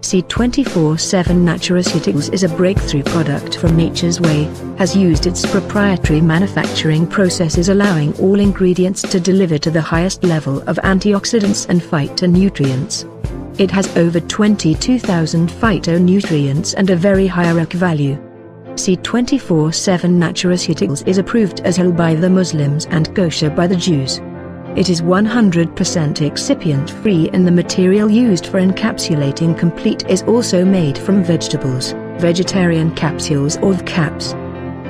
C24/7 Natura Ceuticals is a breakthrough product from Nature's Way, has used its proprietary manufacturing processes allowing all ingredients to deliver to the highest level of antioxidants and phytonutrients. It has over 22,000 phytonutrients and a very high ROC value. C24/7 Natura Ceuticals is approved as halal by the Muslims and kosher by the Jews. It is 100% excipient-free and the material used for encapsulating complete is also made from vegetables, vegetarian capsules or caps.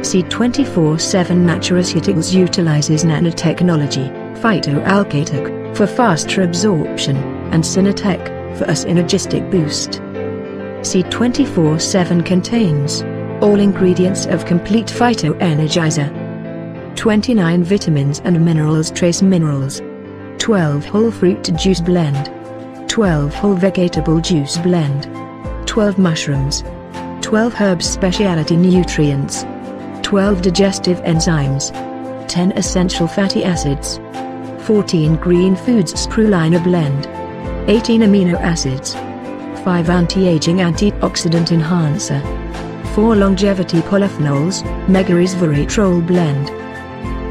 C24/7 Natura Ceuticals utilizes nanotechnology, phytoalkaloid, for faster absorption, and Synatech, for a synergistic boost. C24/7 contains all ingredients of complete phytoenergizer, 29 vitamins and minerals, trace minerals, 12 whole fruit juice blend, 12 whole vegetable juice blend, 12 mushrooms, 12 herbs specialty nutrients, 12 digestive enzymes, 10 essential fatty acids, 14 green foods spirulina blend, 18 amino acids, 5 anti-aging antioxidant enhancer, 4 longevity polyphenols, megaresveratrol blend.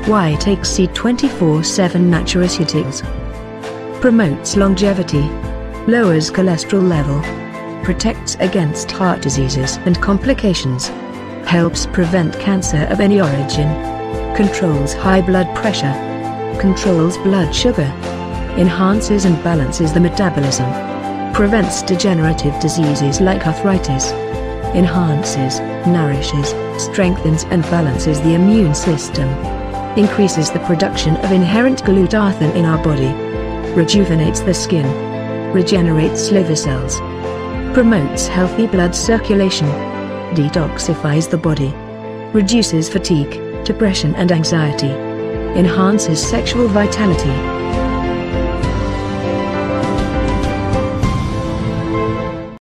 Why take C24/7 Natura Ceuticals? Promotes longevity, lowers cholesterol level, protects against heart diseases and complications, helps prevent cancer of any origin, controls high blood pressure, controls blood sugar, enhances and balances the metabolism, prevents degenerative diseases like arthritis, enhances, nourishes, strengthens and balances the immune system, increases the production of inherent glutathione in our body, rejuvenates the skin, regenerates liver cells, promotes healthy blood circulation, detoxifies the body, reduces fatigue, depression and anxiety, enhances sexual vitality.